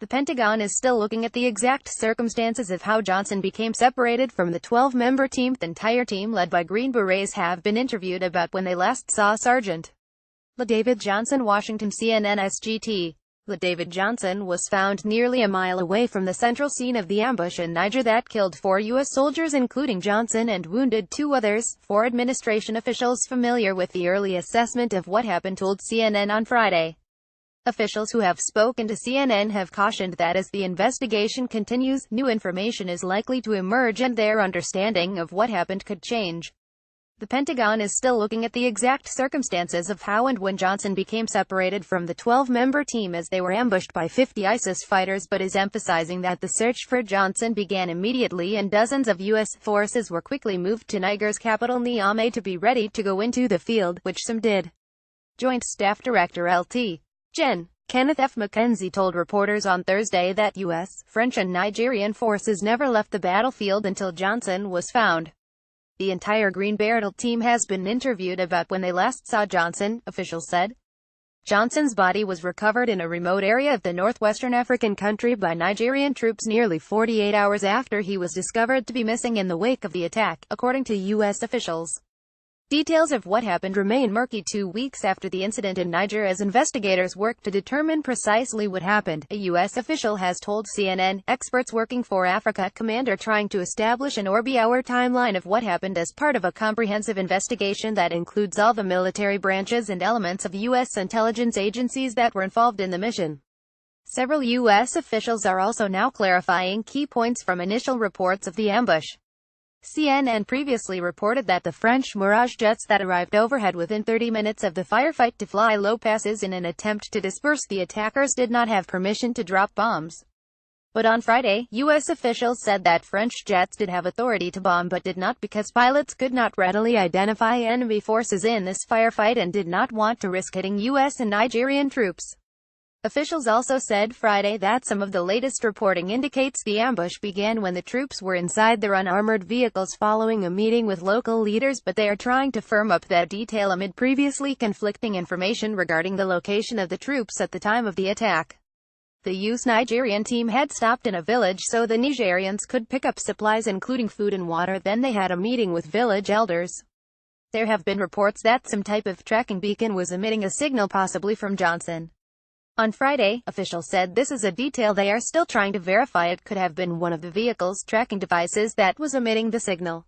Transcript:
Pentagon is still looking at the exact circumstances of how Johnson became separated from the 12-member team. The entire team, led by Green Berets, have been interviewed about when they last saw Sergeant David Johnson. Washington. CNN. SGT. David Johnson was found nearly a mile away from the central scene of the ambush in Niger that killed 4 U.S. soldiers, including Johnson, and wounded 2 others. 4 administration officials familiar with the early assessment of what happened told CNN on Friday. Officials who have spoken to CNN have cautioned that as the investigation continues, new information is likely to emerge and their understanding of what happened could change. The Pentagon is still looking at the exact circumstances of how and when Johnson became separated from the 12-member team as they were ambushed by 50 ISIS fighters, but is emphasizing that the search for Johnson began immediately and dozens of U.S. forces were quickly moved to Niger's capital Niamey to be ready to go into the field, which some did. Joint Staff Director Lt. Gen. Kenneth F. McKenzie told reporters on Thursday that U.S., French and Nigerian forces never left the battlefield until Johnson was found. The entire Green Beret team has been interviewed about when they last saw Johnson, officials said. Johnson's body was recovered in a remote area of the northwestern African country by Nigerian troops nearly 48 hours after he was discovered to be missing in the wake of the attack, according to U.S. officials. Details of what happened remain murky 2 weeks after the incident in Niger as investigators work to determine precisely what happened, a U.S. official has told CNN. Experts working for Africa Command are trying to establish an hour timeline of what happened as part of a comprehensive investigation that includes all the military branches and elements of U.S. intelligence agencies that were involved in the mission. Several U.S. officials are also now clarifying key points from initial reports of the ambush. CNN previously reported that the French Mirage jets that arrived overhead within 30 minutes of the firefight to fly low passes in an attempt to disperse the attackers did not have permission to drop bombs. But on Friday, U.S. officials said that French jets did have authority to bomb but did not because pilots could not readily identify enemy forces in this firefight and did not want to risk hitting U.S. and Nigerian troops. Officials also said Friday that some of the latest reporting indicates the ambush began when the troops were inside their unarmored vehicles following a meeting with local leaders, but they are trying to firm up that detail amid previously conflicting information regarding the location of the troops at the time of the attack. The U.S. Nigerian team had stopped in a village so the Nigerians could pick up supplies including food and water. Then they had a meeting with village elders. There have been reports that some type of tracking beacon was emitting a signal possibly from Johnson. On Friday, officials said this is a detail they are still trying to verify. It could have been one of the vehicle's tracking devices that was emitting the signal.